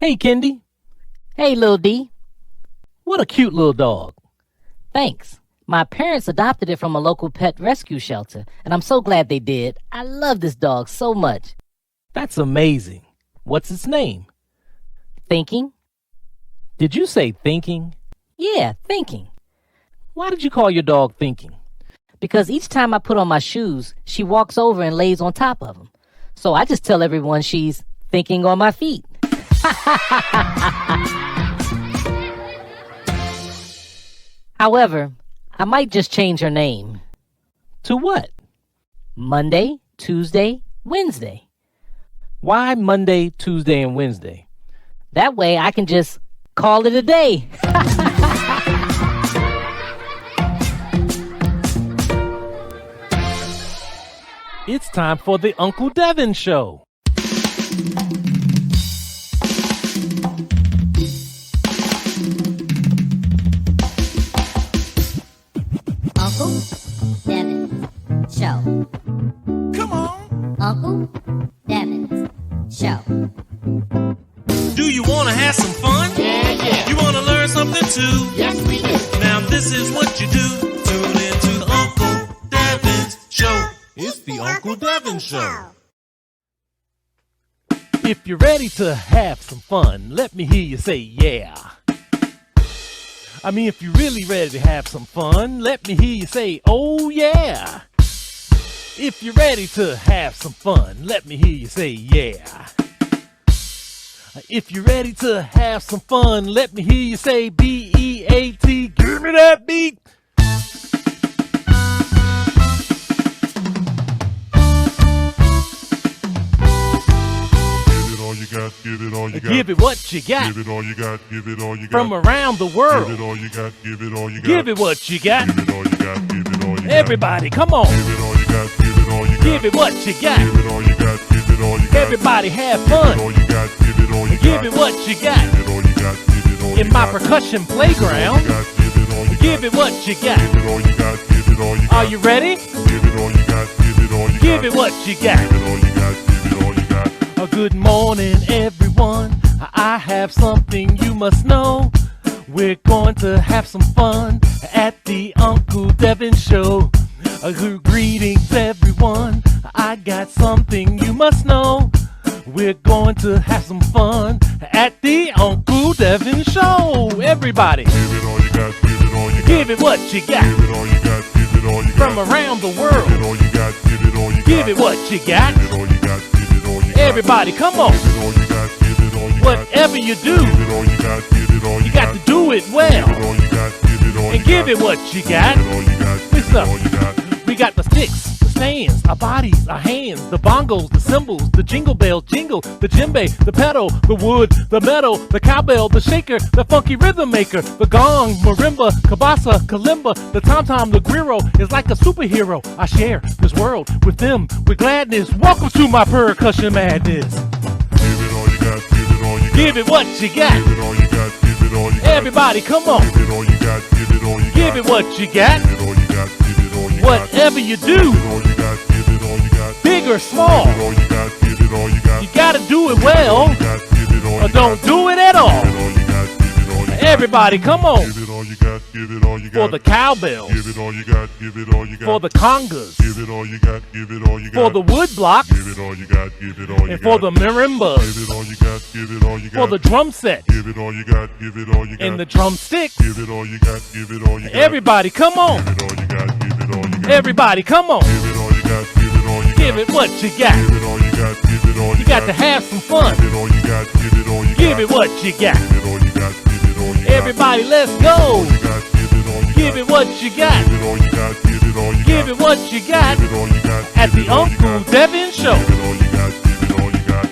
Hey, Kendi. Hey, Lil D. What a cute little dog. Thanks. My parents adopted it from a local pet rescue shelter, and I'm so glad they did. I love this dog so much. That's amazing. What's its name? Thinking? Did you say Thinking? Yeah, Thinking. Why did you call your dog Thinking? Because each time I put on my shoes, she walks over and lays on top of them. So I just tell everyone she's thinking on my feet. However, I might just change her name. To what? Monday, Tuesday, Wednesday. Why Monday, Tuesday, and Wednesday? That way I can just call it a day. It's time for the Uncle Devin Show. Uncle Devin Show. Come on. Uncle Devin Show. Do you want to have some fun? Yeah. You want to learn something too? Yes, we do. Now this is what you do. Tune into the Uncle Devin's Show. It's the Uncle Devin Show. If you're ready to have some fun, let me hear you say yeah. I mean, if you're really ready to have some fun, let me hear you say, oh yeah. If you're ready to have some fun, let me hear you say, yeah. If you're ready to have some fun, let me hear you say, B-E-A-T, give me that beat. Give it all you got. Give it what you got. Give it all you got. Give it all you got. From around the world. Give it all you got. Give it all you got. Give it what you got. Give it all you got. Give it all you got. Everybody, come on. Give it all you got. Give it all you got. Give it what you got. Give it all you got. Give it all you got. Everybody have Give it fun. all you got. Give it all you got. Give it what you got. Give it all you got. Give it all you got. In my percussion playground. Give it all you got. Give it what you got. Give it all you got. Give it all you got. Are you ready? Give it all you got. Give it all you got. Give it what you got. Give it all you got. Give it all you got. Good morning, everyone. I have something you must know. We're going to have some fun at the Uncle Devin Show. Greetings, everyone. I got something you must know. We're going to have some fun at the Uncle Devin Show. Everybody, Give it all you got. Give it all you got. give it what you got. Give it all you got. Give it all you got. From around the Give it world. all you got. Give it all you got. Give it what you got. Give it all you got. Give it all you got. Everybody, come on. Give it all you got. Give it all you got. Whatever you do, Give it all you got. Give it all you you got to do it Give it well. all you got. Give it all you And give got. it what you got. Give it all you got. Give Listen it up. all you got. We got the sticks, the stands, our bodies, our hands, the bongos, the cymbals, the jingle bell, jingle, the djembe, the pedal, the wood, the metal, the cowbell, the shaker, the funky rhythm maker, the gong, marimba, kabasa, kalimba, the tom-tom, the guiro is like a superhero. I share this world with them with gladness. Welcome to my percussion madness. Give it all you got. Give it all you got. Give it what you got. Give it all you got. Give it all you got. Everybody, come on. Give it all you got. Give it all you got. Give it what you got. Give it all you got. Give it all you got. Whatever you do, Give it all you got. Give it all you got. big or small, Give it all you got. Give it all you got. you gotta do it well, Give it all or you don't got. do it at all. Give it all you got. Give it all you got. Everybody, come on. Give it all you got. Give it all you got. For the cowbells, Give it all you got. Give it all you got. for the congas, Give it all you got. Give it all you got. for the wood blocks, Give it all you got. Give it all you and got. for the marimbas, Give it all you got. Give it all you got. for the drum set, Give it all you got. Give it all you got. and the drumsticks. Give it all you got. Give it all you got. Everybody, come on. Give it all you got. Give it all you got. Everybody, come on. Give it all you got. Give it all you got. Give it what you got. Give it all you got. Give it all you You got to have some fun. Give it all you got. Give it all you got. Give it what you got. Give it all you got. Give it all you got. Everybody, let's go. Give it all you got. Give it all you got. Give it what you got. Give it all you got. Give Give it what you got it all you got. at Give the it all you Uncle got. Devin Show. Give it all you got. Give it all you got.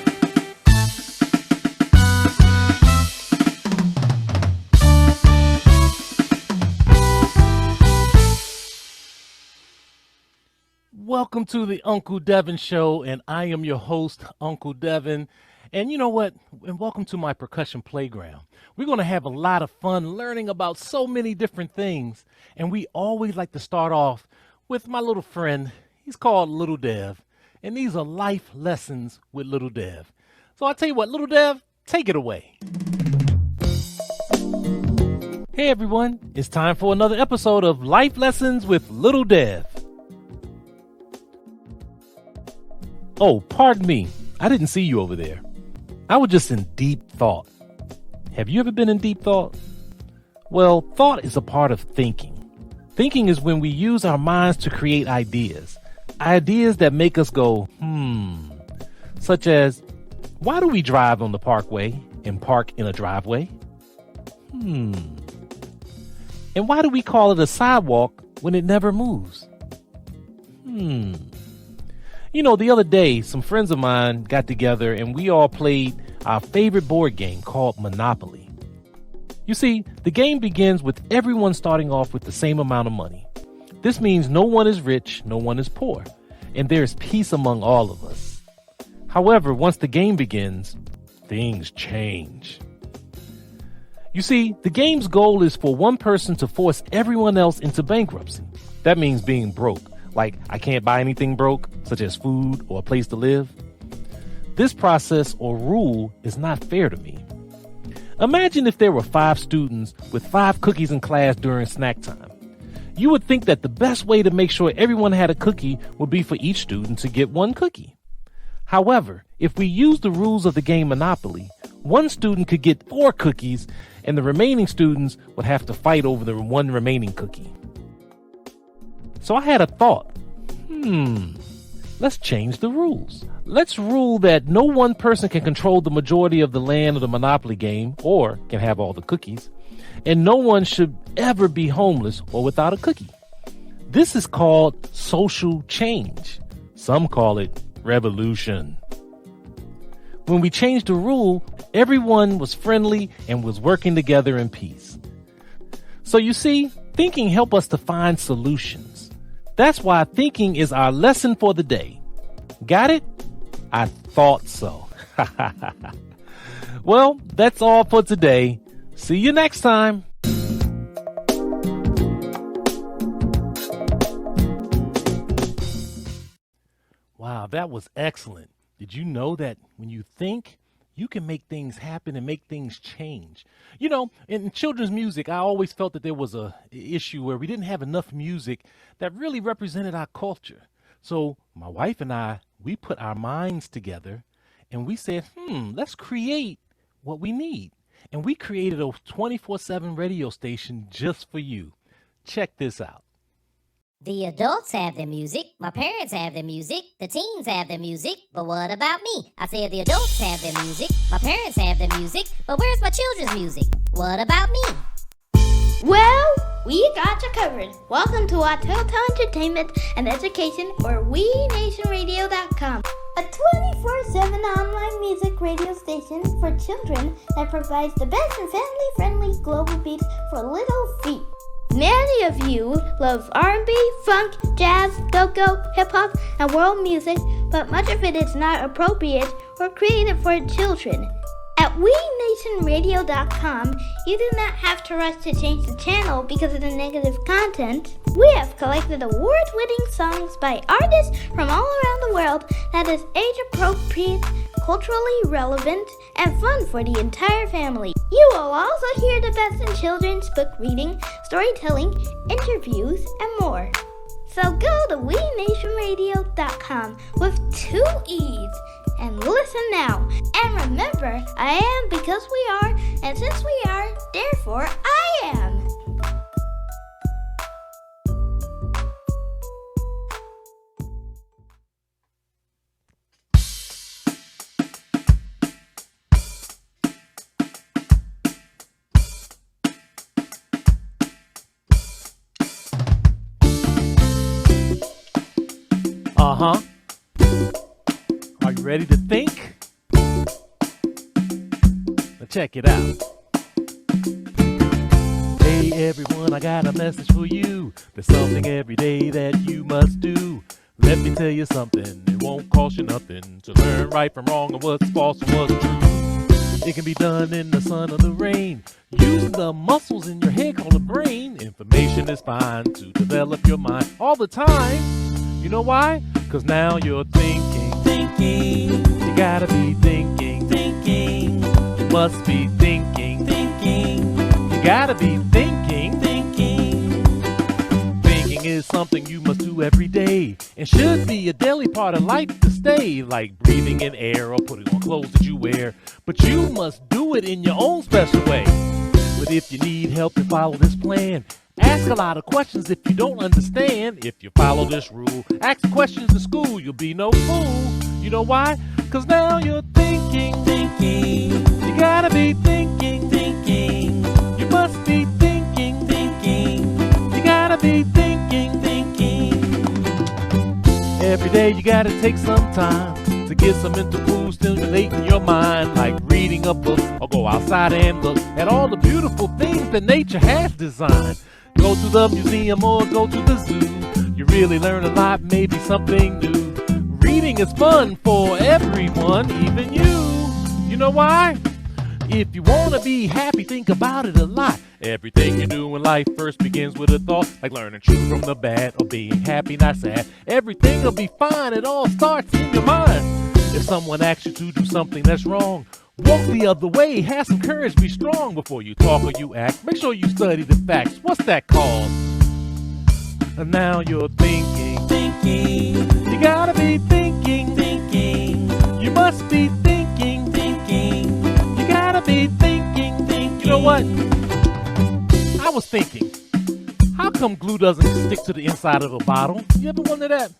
Welcome to the Uncle Devin Show, and I am your host, Uncle Devin. And you know what? And welcome to my percussion playground. We're going to have a lot of fun learning about so many different things. And we always like to start off with my little friend. He's called Little Dev. And these are life lessons with Little Dev. So I'll tell you what, Little Dev, take it away. Hey everyone, it's time for another episode of Life Lessons with Little Dev. Oh, pardon me, I didn't see you over there. I was just in deep thought. Have you ever been in deep thought? Well, thought is a part of thinking. Thinking is when we use our minds to create ideas. Ideas that make us go, Such as, why do we drive on the parkway and park in a driveway? And why do we call it a sidewalk when it never moves? You know, the other day, some friends of mine got together and we all played our favorite board game called Monopoly. You see, the game begins with everyone starting off with the same amount of money. This means no one is rich, no one is poor, and there is peace among all of us. However, once the game begins, things change. You see, the game's goal is for one person to force everyone else into bankruptcy. That means being broke, like I can't buy anything broke, such as food or a place to live. This process or rule is not fair to me. Imagine if there were 5 students with 5 cookies in class during snack time. You would think that the best way to make sure everyone had a cookie would be for each student to get 1 cookie. However, if we use the rules of the game Monopoly, one student could get 4 cookies and the remaining students would have to fight over the 1 remaining cookie. So I had a thought. Let's change the rules. Let's rule that no one person can control the majority of the land of the Monopoly game or can have all the cookies, and no one should ever be homeless or without a cookie. This is called social change. Some call it revolution. When we changed the rule, everyone was friendly and was working together in peace. So you see, thinking helps us to find solutions. That's why thinking is our lesson for the day. Got it? I thought so. Well, that's all for today. See you next time. Wow, that was excellent. Did you know that when you think, you can make things happen and make things change? You know, in children's music, I always felt that there was an issue where we didn't have enough music that really represented our culture. So my wife and I, we put our minds together and we said, let's create what we need. And we created a 24/7 radio station just for you. Check this out. The adults have their music, my parents have their music, the teens have their music, but what about me? I said the adults have their music, my parents have their music, but where's my children's music? What about me? Well, we got you covered. Welcome to our total entertainment and education for WeNationRadio.com, a 24/7 online music radio station for children that provides the best and family-friendly global beats for little feet. Many of you love R&B, funk, jazz, go-go, hip-hop, and world music, but much of it is not appropriate or created for children. At WeNationRadio.com, you do not have to rush to change the channel because of the negative content. We have collected award-winning songs by artists from all around the world that is age-appropriate, culturally relevant, and fun for the entire family. You will also hear the best in children's book reading, storytelling, interviews, and more. So go to WeNationRadio.com with 2 E's and listen now. And remember, I am because we are, and since we are, therefore I am. Are you ready to think? Now check it out. Hey everyone, I got a message for you. There's something every day that you must do. Let me tell you something, it won't cost you nothing to learn right from wrong and what's false and what's true. It can be done in the sun or the rain, using the muscles in your head called the brain. Information is fine to develop your mind all the time. You know why? Cause now you're thinking. You gotta be thinking. must be thinking, thinking. You gotta be thinking, thinking. Thinking is something you must do every day and should be a daily part of life to stay, like breathing in air or putting on clothes that you wear. But you must do it in your own special way. But if you need help to follow this plan, ask a lot of questions if you don't understand. If you follow this rule, ask questions in school, you'll be no fool. You know why? 'Cause now you're thinking, thinking. You gotta be thinking, thinking. You must be thinking, thinking. You gotta be thinking, thinking. Every day you gotta take some time to get some mental food stimulating your mind, like reading a book or go outside and look at all the beautiful things that nature has designed. Go to the museum or go to the zoo. You really learn a lot, maybe something new. Reading is fun for everyone, even you. You know why? If you want to be happy, think about it a lot. Everything you do in life first begins with a thought, like learning truth from the bad or being happy, not sad. Everything will be fine, it all starts in your mind. If someone asks you to do something that's wrong, walk the other way, have some courage, be strong. Before you talk or you act, make sure you study the facts. What's that called? And now you're thinking, thinking. You gotta be thinking, thinking. You must be thinking, thinking. You gotta be thinking, thinking. You know what? I was thinking, how come glue doesn't stick to the inside of a bottle? You ever wonder that?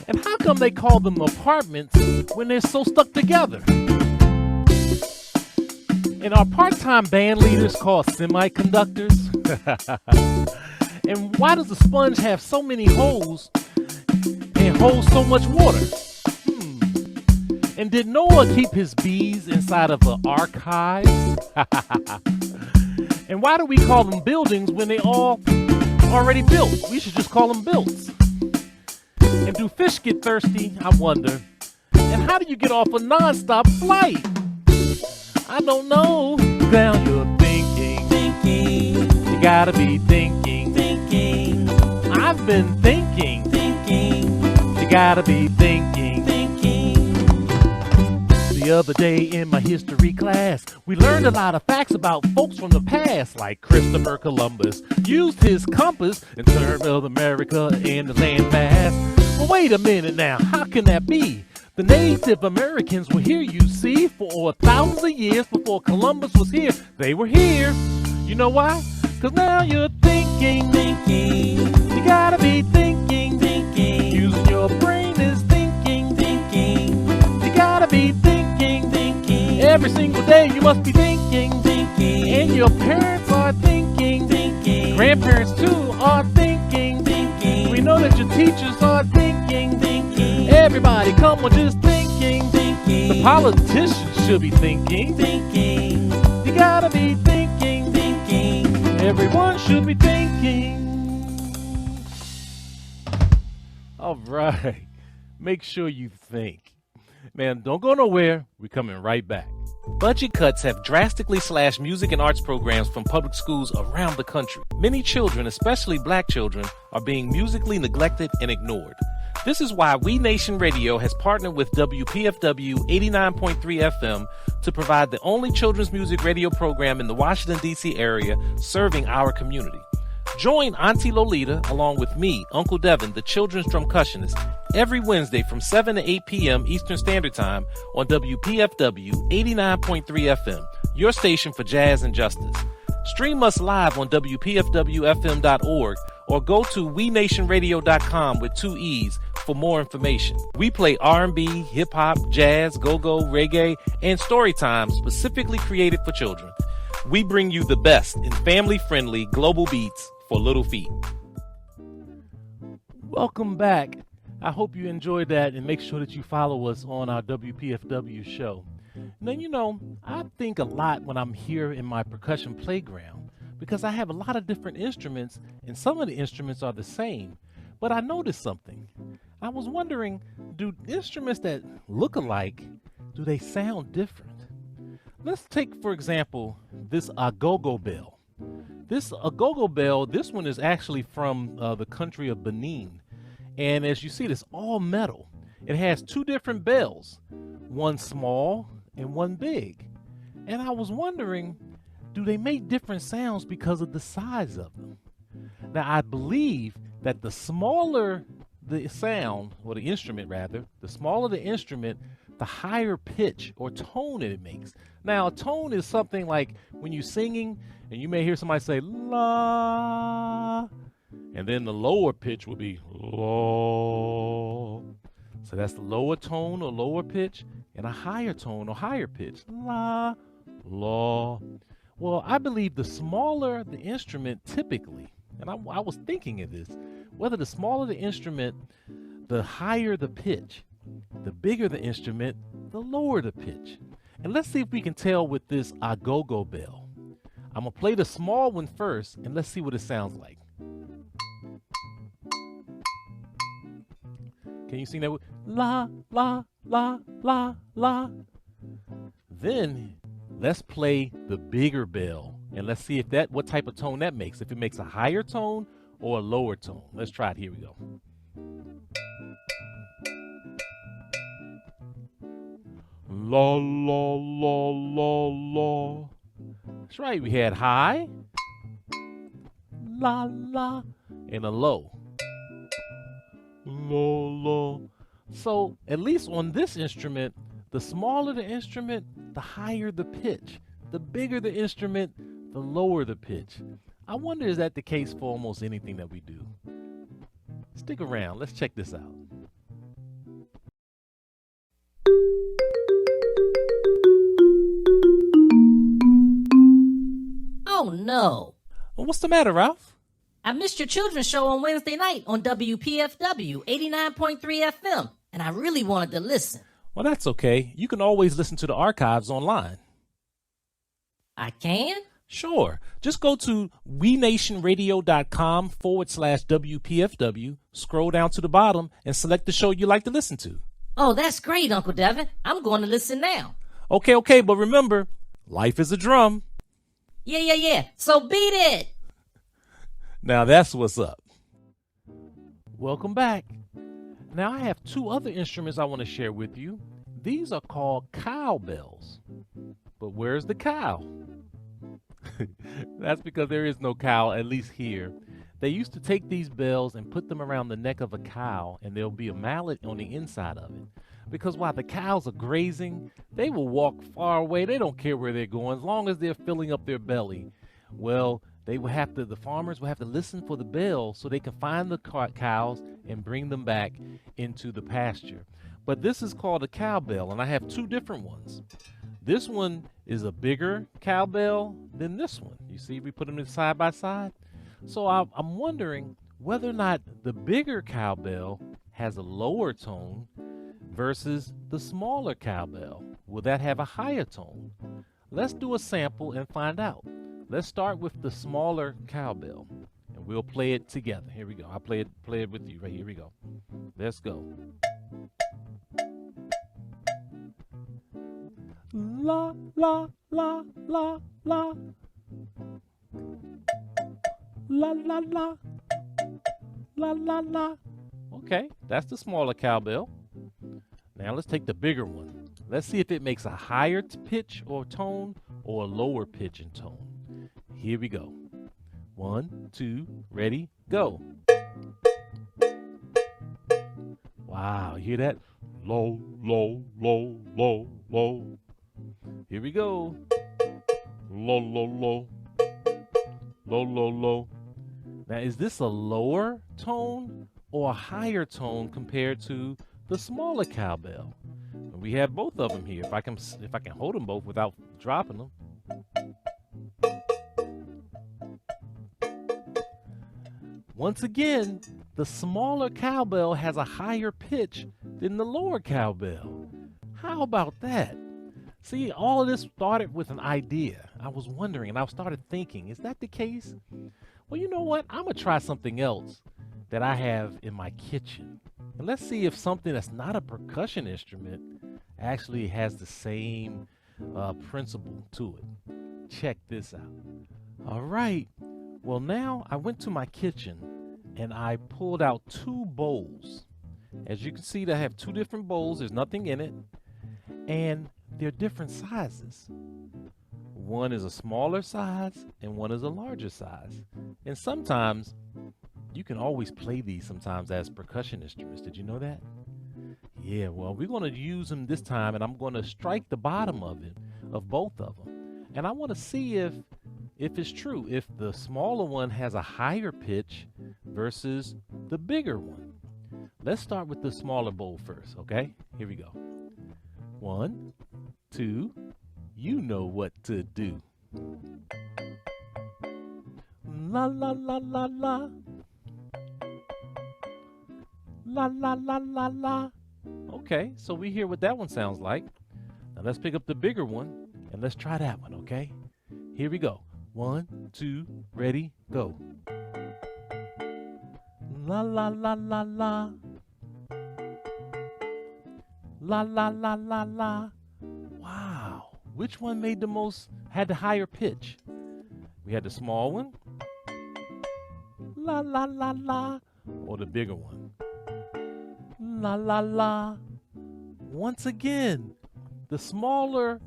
And how come they call them apartments when they're so stuck together? And are part-time band leaders called semiconductors? And why does a sponge have so many holes and hold so much water? And did Noah keep his bees inside of the archives? And why do we call them buildings when they all already built? We should just call them builts. And do fish get thirsty? I wonder. And how do you get off a non-stop flight? I don't know. Now you're thinking, thinking. You gotta be thinking, thinking. I've been thinking, thinking. You gotta be thinking, thinking. The other day in my history class, we learned a lot of facts about folks from the past, like Christopher Columbus used his compass in terms of America and the landmass. Well, wait a minute now, how can that be? The Native Americans were here, you see, for thousands of years before Columbus was here. They were here. You know why? 'Cause now you're thinking, thinking. You gotta be thinking, thinking. Using your brain is thinking, thinking. You gotta be thinking, thinking. Every single day you must be thinking, thinking. And your parents are thinking, thinking. Grandparents too are thinking, thinking. We know that your teachers are thinking, thinking. Everybody come on just thinking, thinking. The politicians should be thinking, thinking. You gotta be thinking, thinking. Everyone should be thinking. All right. Make sure you think. Man, don't go nowhere. We're coming right back. Budget cuts have drastically slashed music and arts programs from public schools around the country. Many children, especially black children, are being musically neglected and ignored. This is why We Nation Radio has partnered with WPFW 89.3 FM to provide the only children's music radio program in the Washington, D.C. area serving our community. Join Auntie Lolita along with me, Uncle Devin, the children's drumcussionist, every Wednesday from 7 to 8 p.m. Eastern Standard Time on WPFW 89.3 FM, your station for jazz and justice. Stream us live on WPFWFM.org or go to WeNationRadio.com with 2 E's for more information. We play R&B, hip-hop, jazz, go-go, reggae, and story time specifically created for children. We bring you the best in family-friendly global beats for little feet. Welcome back. I hope you enjoyed that, and make sure that you follow us on our WPFW show. Now, you know, I think a lot when I'm here in my percussion playground because I have a lot of different instruments, and some of the instruments are the same. But I noticed something. I was wondering, do instruments that look alike, do they sound different? Let's take, for example, this agogo bell. This agogo bell, this one is actually from the country of Benin. And as you see, it's all metal. It has 2 different bells, one small and one big. And I was wondering, do they make different sounds because of the size of them? Now, I believe that the smaller the sound, or the instrument rather, the smaller the instrument, the higher pitch or tone it makes. Now, a tone is something like when you're singing and you may hear somebody say la, and then the lower pitch would be la. So that's the lower tone or lower pitch, and a higher tone or higher pitch, la, la. Well, I believe the smaller the instrument typically, and I was thinking of this, whether the smaller the instrument, the higher the pitch. The bigger the instrument, the lower the pitch. And let's see if we can tell with this agogo bell. I'm going to play the small one first, and let's see what it sounds like. Can you sing that? La, la, la, la, la. Then let's play the bigger bell, and let's see if what type of tone that makes. If it makes a higher tone or a lower tone. Let's try it. Here we go. La, la, la, la, la. That's right. We had high, la, la, and a low. La, la. So at least on this instrument, the smaller the instrument, the higher the pitch. The bigger the instrument, the lower the pitch. I wonder, is that the case for almost anything that we do? Stick around. Let's check this out. Oh no. Well, what's the matter, Ralph? I missed your children's show on Wednesday night on WPFW 89.3 FM, and I really wanted to listen. Well, that's okay. You can always listen to the archives online. I can? Sure. Just go to wenationradio.com/WPFW, scroll down to the bottom, and select the show you like to listen to. Oh, that's great, Uncle Devin. I'm going to listen now. Okay, but remember, life is a drum. Yeah. So beat it. Now that's what's up. Welcome back. Now I have two other instruments I want to share with you. These are called cowbells. But where's the cow? That's because there is no cow, at least here. They used to take these bells and put them around the neck of a cow, and there'll be a mallet on the inside of it. Because while the cows are grazing, they will walk far away. They don't care where they're going as long as they're filling up their belly. Well, the farmers will have to listen for the bell so they can find the cows and bring them back into the pasture. But this is called a cowbell, and I have two different ones. This one is a bigger cowbell than this one. You see, we put them side by side. So I'm wondering whether or not the bigger cowbell has a lower tone versus the smaller cowbell. Will that have a higher tone? Let's do a sample and find out. Let's start with the smaller cowbell, and we'll play it together. Here we go. I'll play it with you. Right here we go. Let's go. La, la, la, la, la. La, la, la. La, la, la. Okay, that's the smaller cowbell. Now let's take the bigger one. Let's see if it makes a higher pitch or tone or a lower pitch and tone. Here we go. 1, 2, ready, go. Wow, you hear that? Low, low, low, low, low. Here we go. Low, low, low. Low, low, low. Now, is this a lower tone or a higher tone compared to the smaller cowbell? And we have both of them here. If I can hold them both without dropping them. Once again, the smaller cowbell has a higher pitch than the lower cowbell. How about that? See, all of this started with an idea. I was wondering, and I started thinking, is that the case? Well, you know what? I'm going to try something else that I have in my kitchen. And let's see if something that's not a percussion instrument actually has the same principle to it. Check this out. All right. Well, now I went to my kitchen and I pulled out 2 bowls. As you can see, I have 2 different bowls. There's nothing in it. And they're different sizes. One is a smaller size and one is a larger size. And sometimes you can always play these sometimes as percussion instruments. Did you know that? Yeah, well, we're going to use them this time, and I'm going to strike the bottom of it, of both of them. And I want to see if it's true, if the smaller one has a higher pitch versus the bigger one. Let's start with the smaller bowl first, okay? Here we go. 1, 2, you know what to do. La la la la la. La la la la la. Okay, so we hear what that one sounds like. Now let's pick up the bigger one and let's try that one, okay? Here we go. 1, 2, ready, go. La la la la la. La la la la la. Wow. Which one had the higher pitch? We had the small one. La la la la. Or the bigger one. La la la. Once again, the smaller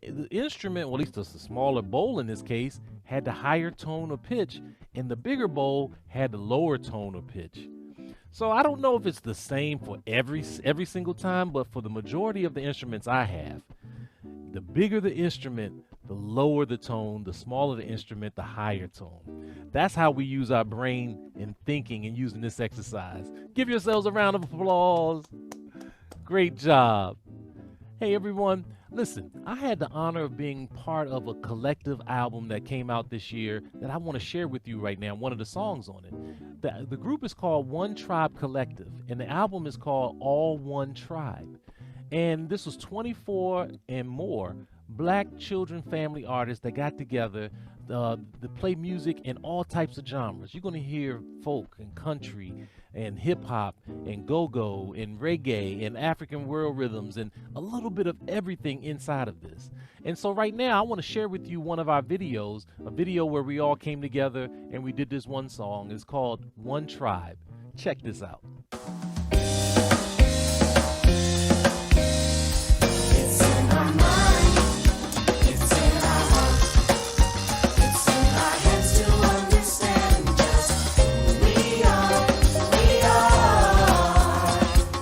the instrument, well, at least the smaller bowl in this case, had the higher tone of pitch, and the bigger bowl had the lower tone of pitch. So I don't know if it's the same for every single time, but for the majority of the instruments I have, the bigger the instrument, the lower the tone, the smaller the instrument, the higher tone. That's how we use our brain in thinking and using this exercise. Give yourselves a round of applause. Great job. Hey everyone, listen, I had the honor of being part of a collective album that came out this year that I want to share with you right now, one of the songs on it. The group is called One Tribe Collective, and the album is called All One Tribe. And this was 24 and more Black children family artists that got together to play music in all types of genres. You're going to hear folk and country and hip-hop and go-go and reggae and African world rhythms and a little bit of everything inside of this. And so right now I want to share with you one of our videos, a video where we all came together and we did this one song. It's called One Tribe. Check this out. It's in our mind, it's in our heart, it's in our heads to understand just who we are. We are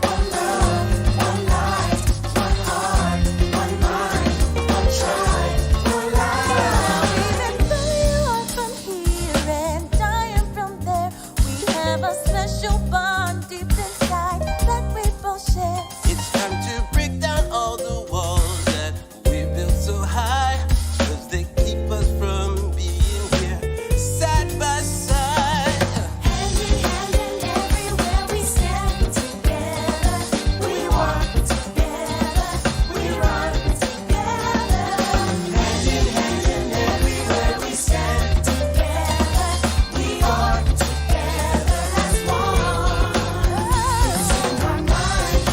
one love, one life, one heart, one mind, one tribe, one life. Even though you are from here and I am from there, we have a special bond deep inside that we both share. It's time to break down all the walls that we built so high, 'cause they keep us from being here side by side. Hand in hand and everywhere we stand together, we walk together, we run together. Hand in hand and everywhere we stand together, we are together as one. It's in our mind,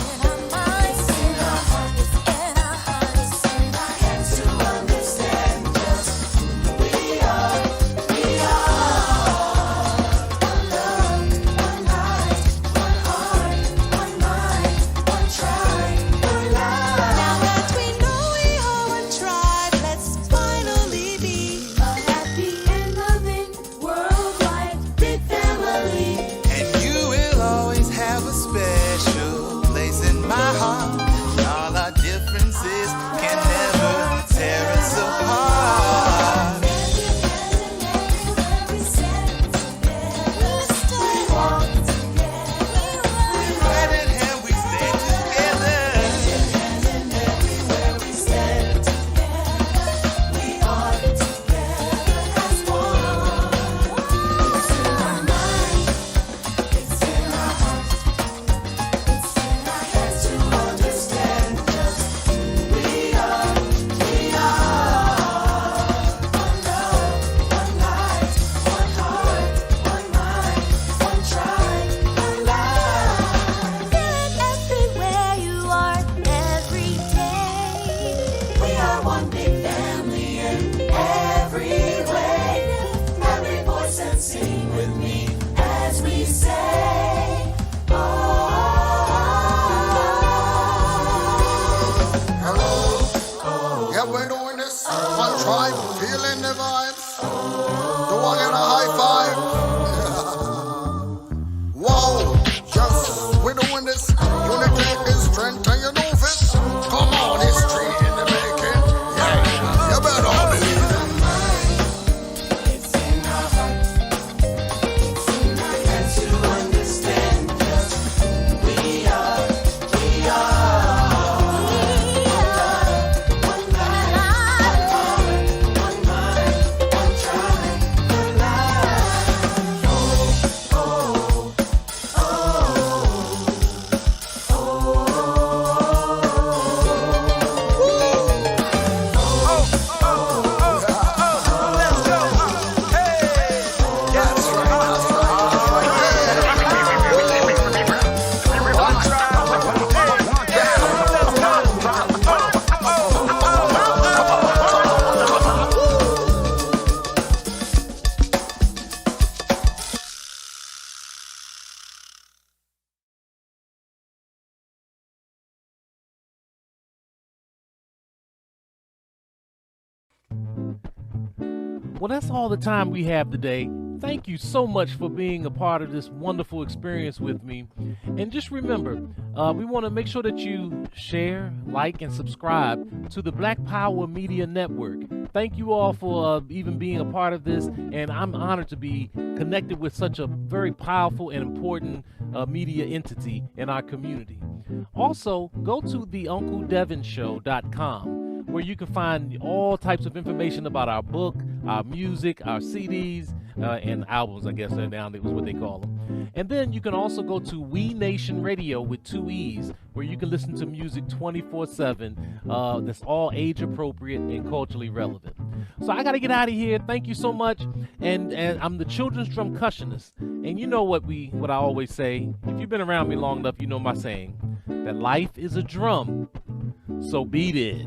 it's in our heart, it's in our heads to understand just who we are. We are one love, one life, one heart, one mind, one tribe, one life. Now that we know we are one tribe, let's finally be A happy and loving worldwide big family. And you will always have a special place in my heart. All our differences can never tear us apart. Hand in hand and everywhere we stand together, we walk together, we Hand in hand, we stay together. hand and everywhere we stand together, we are together as one. It's in our mind, it's in our heart, it's in our heads to understand want to get a high five? Whoa, yes, we're doing this. Unity is strength and you know this. Come on, history in the making. Yeah, you better believe it. Well, that's all the time we have today. Thank you so much for being a part of this wonderful experience with me. And just remember, we want to make sure that you share, like, and subscribe to the Black Power Media Network. Thank you all for even being a part of this, and I'm honored to be connected with such a very powerful and important media entity in our community. Also, go to theuncledevinshow.com, where you can find all types of information about our book, our music, our CDs, and albums, I guess now that was what they call them. And then you can also go to We Nation Radio with 2 E's, where you can listen to music 24/7 that's all age appropriate and culturally relevant. So I got to get out of here. Thank you so much. And I'm the children's drumcussionist. And you know what I always say. If you've been around me long enough, you know my saying, that life is a drum, so beat it.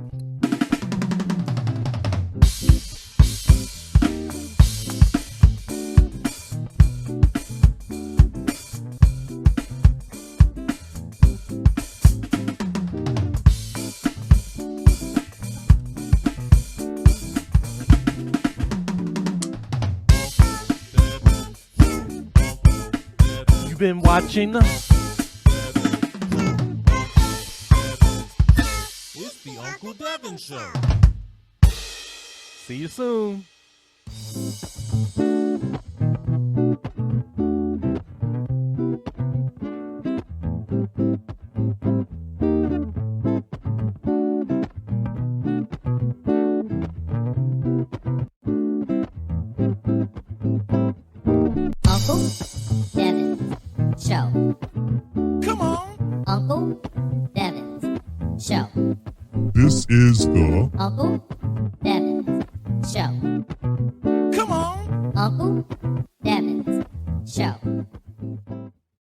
You've been watching. It's the Uncle Devin Show. See you soon. Uncle Devin's Show. Come on. Uncle Devin's Show. This is the Uncle Devin's Show. Come on. Uncle